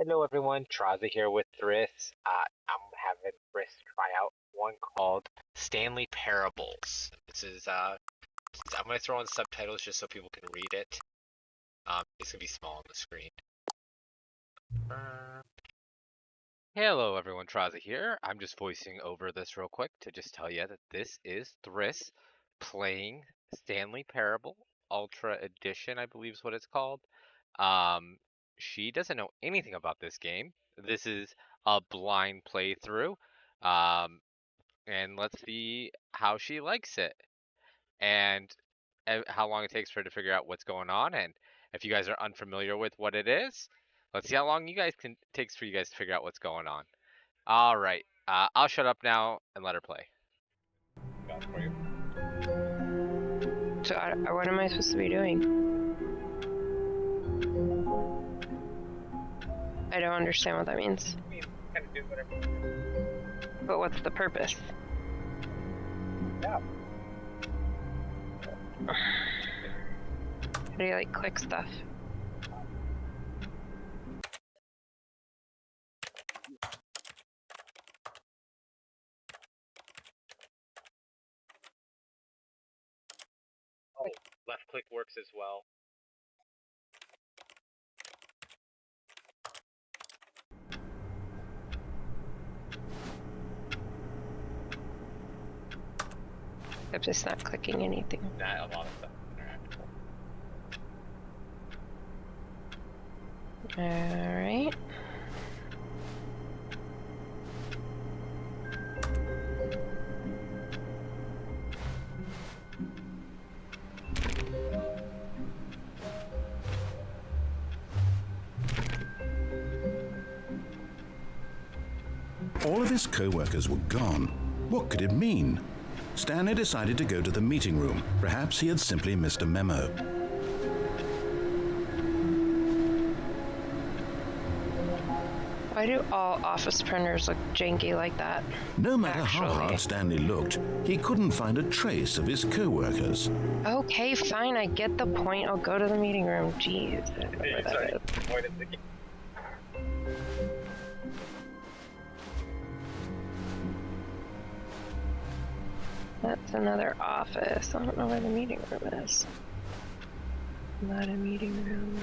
Hello everyone, Traza here with Thryss. I'm having Thryss try out one called Stanley Parables. This is, I'm going to throw in subtitles just so people can read it. It's going to be small on the screen. Hello everyone, Traza here. I'm just voicing over this real quick to just tell you that this is Thryss playing Stanley Parable Ultra Edition, I believe is what it's called. She doesn't know anything about this game. This is a blind playthrough. And let's see how she likes it and how long it takes for her to figure out what's going on. And if you guys are unfamiliar with what it is, let's see how long takes for you guys to figure out what's going on. All right, I'll shut up now and let her play. So what am I supposed to be doing? I don't understand what that means. I mean, kind of do whatever. But what's the purpose? Yeah. How do you like click stuff? Oh, left click works as well. Except it's not clicking anything. Not a lot of stuff. Alright. All of his co-workers were gone. What could it mean? Stanley decided to go to the meeting room. Perhaps he had simply missed a memo. Why do all office printers look janky like that? No matter how hard Stanley looked, he couldn't find a trace of his co-workers. Okay, fine, I get the point. I'll go to the meeting room. Jeez. That's another office. I don't know where the meeting room is. Not a meeting room.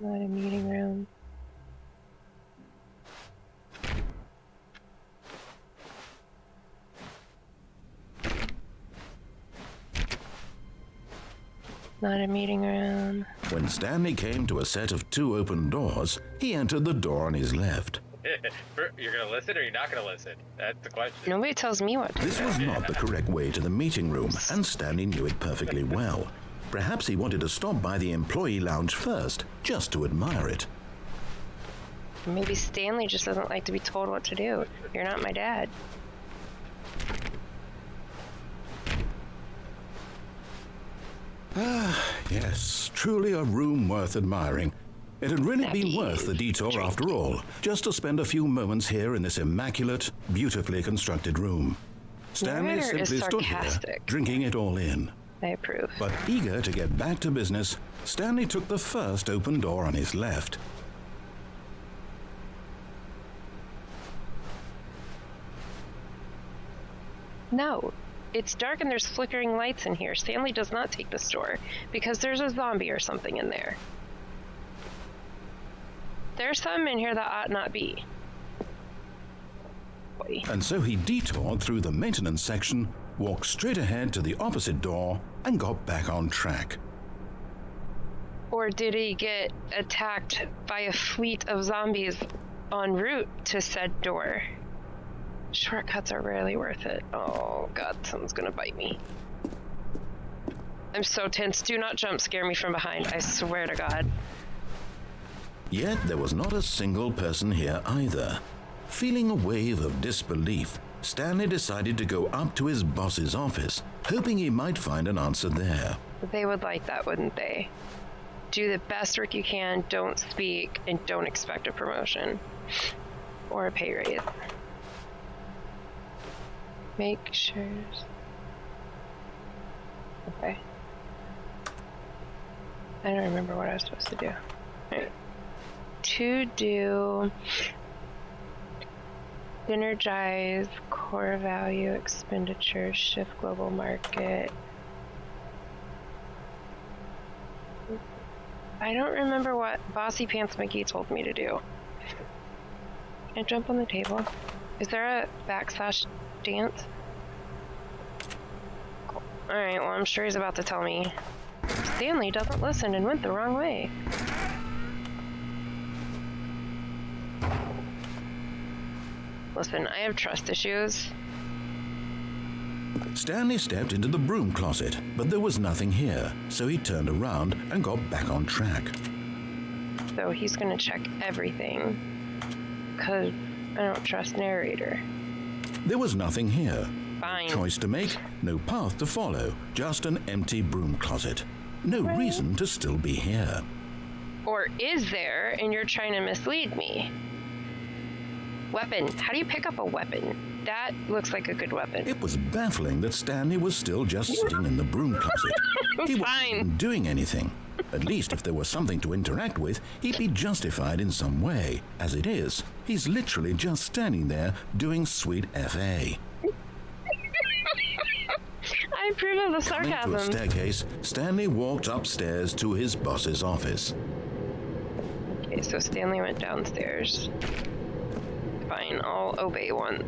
Not a meeting room. Not a meeting room. When Stanley came to a set of 2 open doors, he entered the door on his left. You're gonna listen or you're not gonna listen? That's the question. Nobody tells me what to do. This was not the correct way to the meeting room, and Stanley knew it perfectly well. Perhaps he wanted to stop by the employee lounge first, just to admire it. Maybe Stanley just doesn't like to be told what to do. You're not my dad. Yes, truly a room worth admiring. It had really been worth the detour after all, just to spend a few moments here in this immaculate, beautifully constructed room. Stanley simply stood here, drinking it all in. I approve. But eager to get back to business, Stanley took the first open door on his left. No. It's dark and there's flickering lights in here. Stanley does not take this door because there's a zombie or something in there. There's something in here that ought not be. Boy. And so he detoured through the maintenance section, walked straight ahead to the opposite door, and got back on track. Or did he get attacked by a fleet of zombies en route to said door? Shortcuts are rarely worth it. Oh god, someone's gonna bite me. I'm so tense. Do not jump scare me from behind. I swear to God. Yet there was not a single person here either. Feeling a wave of disbelief, Stanley decided to go up to his boss's office, hoping he might find an answer there. They would like that, wouldn't they? Do the best work you can, don't speak, and don't expect a promotion. Or a pay raise. Make sure. Okay. I don't remember what I was supposed to do. Right. to do synergize core value expenditure, shift global market. I don't remember what Bossy Pants Mickey told me to do. Can I jump on the table? Is there a backslash dance? Cool. Alright, well, I'm sure he's about to tell me Stanley doesn't listen and went the wrong way. Listen, I have trust issues. Stanley stepped into the broom closet, but there was nothing here, so he turned around and got back on track. So he's gonna check everything, because I don't trust narrator. There was nothing here. Fine. No choice to make, no path to follow, just an empty broom closet. No reason to still be here. Or is there, and you're trying to mislead me? Weapon. How do you pick up a weapon? That looks like a good weapon. It was baffling that Stanley was still just sitting in the broom closet. He wasn't even doing anything. At least if there was something to interact with, he'd be justified in some way. As it is, he's literally just standing there doing sweet FA. I approve of the Coming to a sarcasm. staircase, Stanley walked upstairs to his boss's office. Okay, so Stanley went downstairs. Fine, I'll obey once.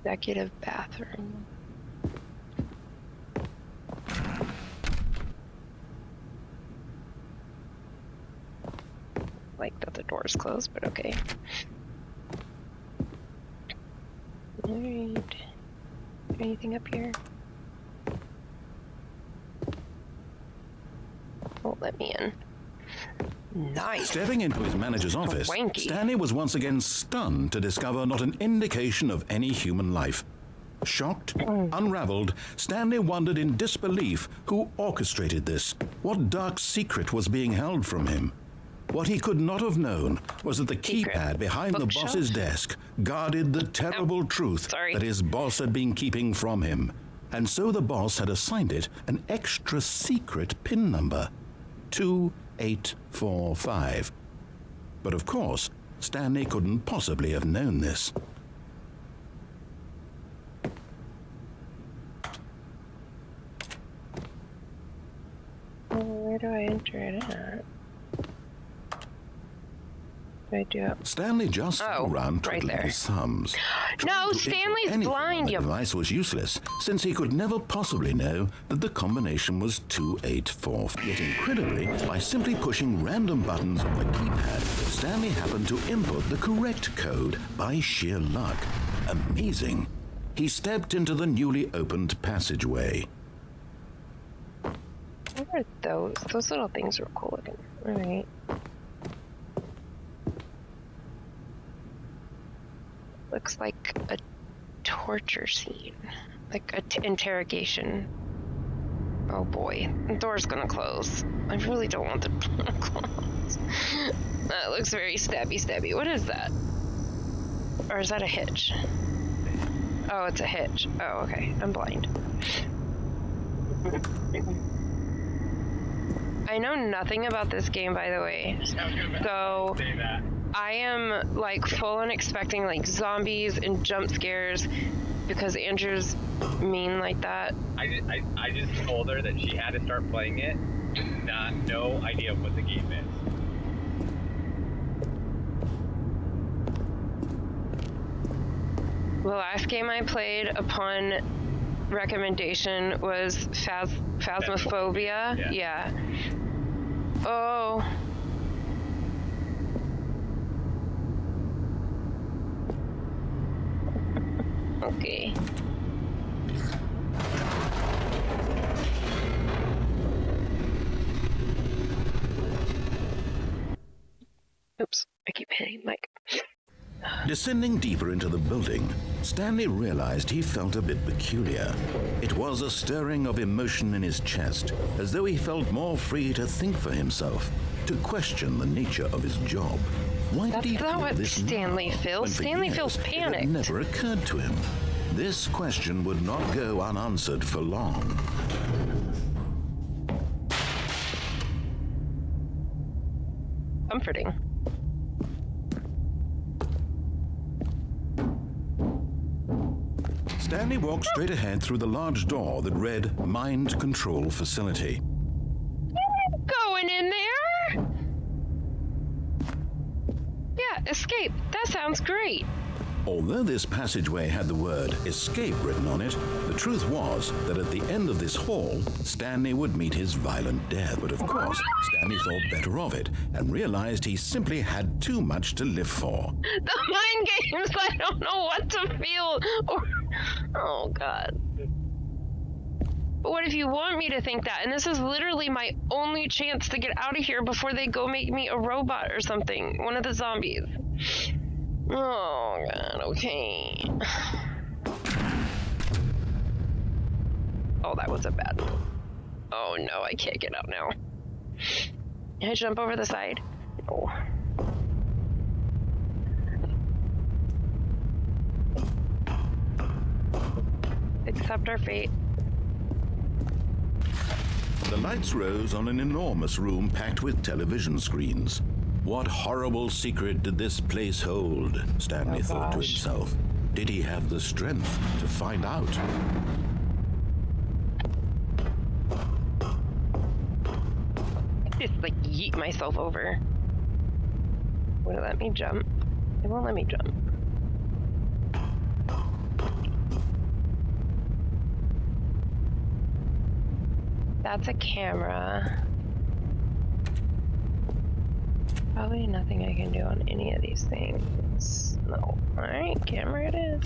Executive bathroom. Like that the door's closed, but okay. Alright. Anything up here? Won't let me in. Nice. Stepping into his manager's office, Swanky. Stanley was once again stunned to discover not an indication of any human life. Shocked, unraveled, Stanley wondered in disbelief who orchestrated this. What dark secret was being held from him? What he could not have known was that the keypad behind the Bookshelf? boss's desk guarded the terrible truth sorry. that his boss had been keeping from him. And so the boss had assigned it an extra secret PIN number, 2845. But of course, Stanley couldn't possibly have known this. Where do I enter it at? What do I do up? Stanley just sat around right twiddling there. his thumbs. No, Trying to input Stanley's anything blind, on the you- device was useless, since he could never possibly know that the combination was 284. Yet incredibly, by simply pushing random buttons on the keypad, Stanley happened to input the correct code by sheer luck. Amazing. He stepped into the newly opened passageway. What are those? Those little things are cool looking. Alright. Looks like a torture scene. Like a interrogation. Oh boy. The door's gonna close. I really don't want the door to close. That looks very stabby. What is that? Or is that a hitch? Oh, it's a hitch. Oh, okay. I'm blind. I know nothing about this game, by the way. So I am like full on expecting like zombies and jump scares because Andrew's mean like that. I just told her that she had to start playing it. No idea what the game is. The last game I played upon recommendation was Phasmophobia. Yeah. Oh. Okay. Oops, I keep hitting mic. Descending deeper into the building, Stanley realized he felt a bit peculiar. It was a stirring of emotion in his chest, as though he felt more free to think for himself, to question the nature of his job. Why did he That's not feel what this Stanley now, feels. when for Stanley years feels it panicked. had never occurred to him? This question would not go unanswered for long. Comforting. Stanley walked straight ahead through the large door that read Mind Control Facility. Going in there? Yeah, escape. That sounds great. Although this passageway had the word escape written on it, the truth was that at the end of this hall, Stanley would meet his violent death. But of course, Stanley thought better of it and realized he simply had too much to live for. The mind games, I don't know what to feel. Oh, God. But what if you want me to think that? And this is literally my only chance to get out of here before they go make me a robot or something. One of the zombies. Oh, God, okay. Oh, that was a bad one. Oh, no, I can't get out now. Can I jump over the side? No. Accept our fate. The lights rose on an enormous room packed with television screens. What horrible secret did this place hold? Stanley thought to himself. Did he have the strength to find out? I just like yeet myself over. Would it let me jump? It won't let me jump. That's a camera. Probably nothing I can do on any of these things. No. Alright, camera it is.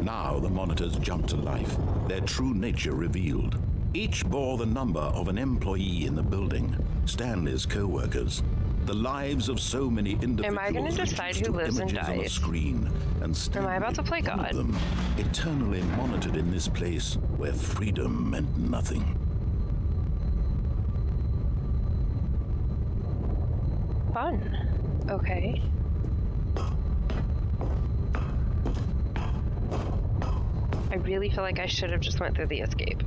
Now the monitors jumped to life, their true nature revealed. Each bore the number of an employee in the building, Stanley's co-workers. The lives of so many individuals Am I gonna decide reduced who to lives and images on a dies? screen, and Stanley, Am I about to play one God? of them, eternally monitored in this place where freedom meant nothing. Fun. Okay. I really feel like I should have just went through the escape.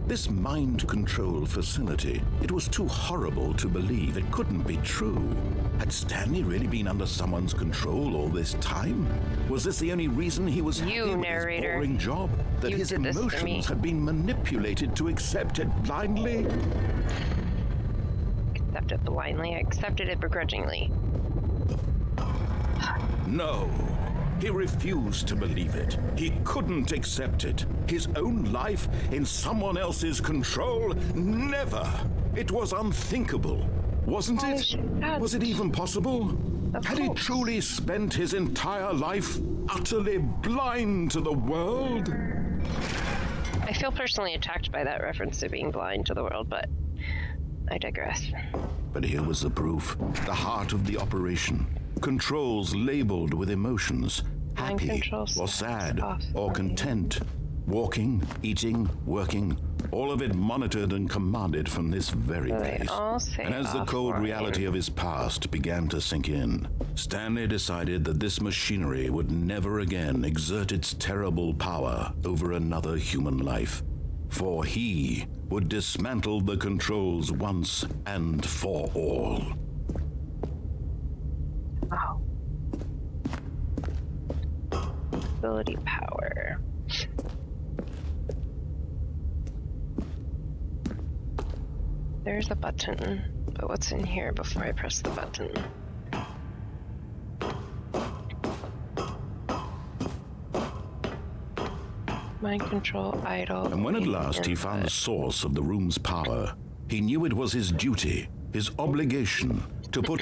This mind control facility, it was too horrible to believe. It couldn't be true. Had Stanley really been under someone's control all this time? Was this the only reason he was happy with his boring job? That his emotions had been manipulated to accept it blindly? Accept it blindly. I accepted it begrudgingly. No. He refused to believe it. He couldn't accept it. His own life in someone else's control? Never. It was unthinkable. Wasn't it? Was it even possible? Had he truly spent his entire life utterly blind to the world? I feel personally attacked by that reference to being blind to the world, but I digress. But here was the proof. The heart of the operation. Controls labeled with emotions. Happy or sad or content. Walking, eating, working. All of it monitored and commanded from this very place. And as the cold reality of his past began to sink in, Stanley decided that this machinery would never again exert its terrible power over another human life. For he would dismantle the controls once and for all. Wow. Ability power. There's a button, but what's in here before I press the button? Mind control, idle. And when at last he found the source of the room's power, he knew it was his duty, his obligation, to put...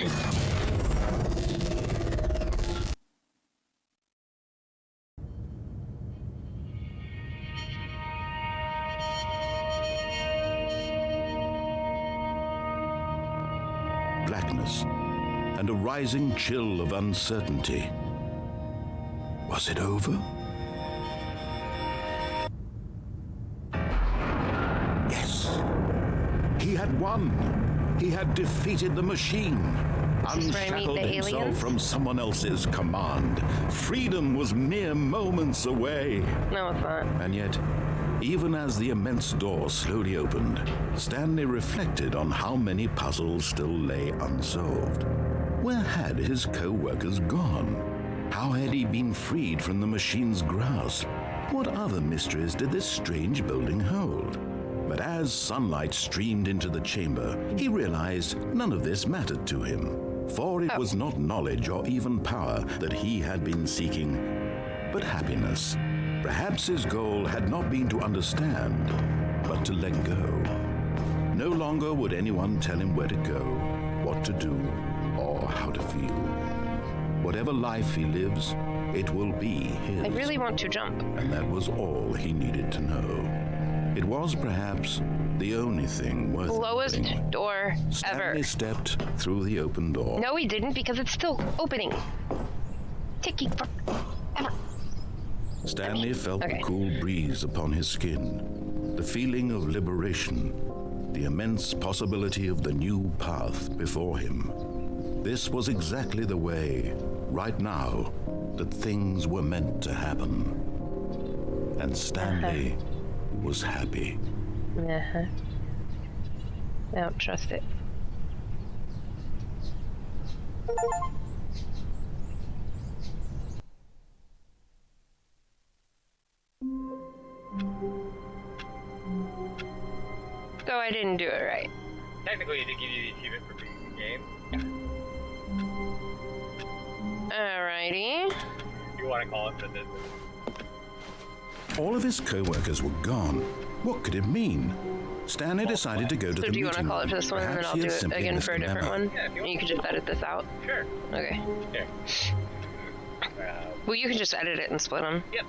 blackness and a rising chill of uncertainty. Was it over? Yes. He had won. He had defeated the machine. Is this where I meet Unshackled the himself aliens? from someone else's command. Freedom was mere moments away. No, it's not. And yet, even as the immense door slowly opened, Stanley reflected on how many puzzles still lay unsolved. Where had his co-workers gone? How had he been freed from the machine's grasp? What other mysteries did this strange building hold? But as sunlight streamed into the chamber, he realized none of this mattered to him. For it was not knowledge or even power that he had been seeking, but happiness. Perhaps his goal had not been to understand, but to let go. No longer would anyone tell him where to go, what to do, or how to feel. Whatever life he lives, it will be his. I really want to jump. And that was all he needed to know. It was perhaps the only thing worth Lowest doing. door ever. Stanley stepped through the open door. No, he didn't, because it's still opening. Ticking for ever. Stanley felt Okay. the cool breeze upon his skin, the feeling of liberation, the immense possibility of the new path before him. This was exactly the way, right now, that things were meant to happen. And Stanley was happy. Uh-huh. I don't trust it. So I didn't do it right. Technically, it did give you the achievement for beating the game. Alrighty. You want to call it for this? All of his co-workers were gone. What could it mean? Stanley decided to go to So the do you want to meeting call it room. for this one, and then Perhaps I'll he do had it simply again missed for a the different memo. one? Yeah, if you want. You can just edit this out? Sure. Okay. Here. Well, you can just edit it and split them. Yep.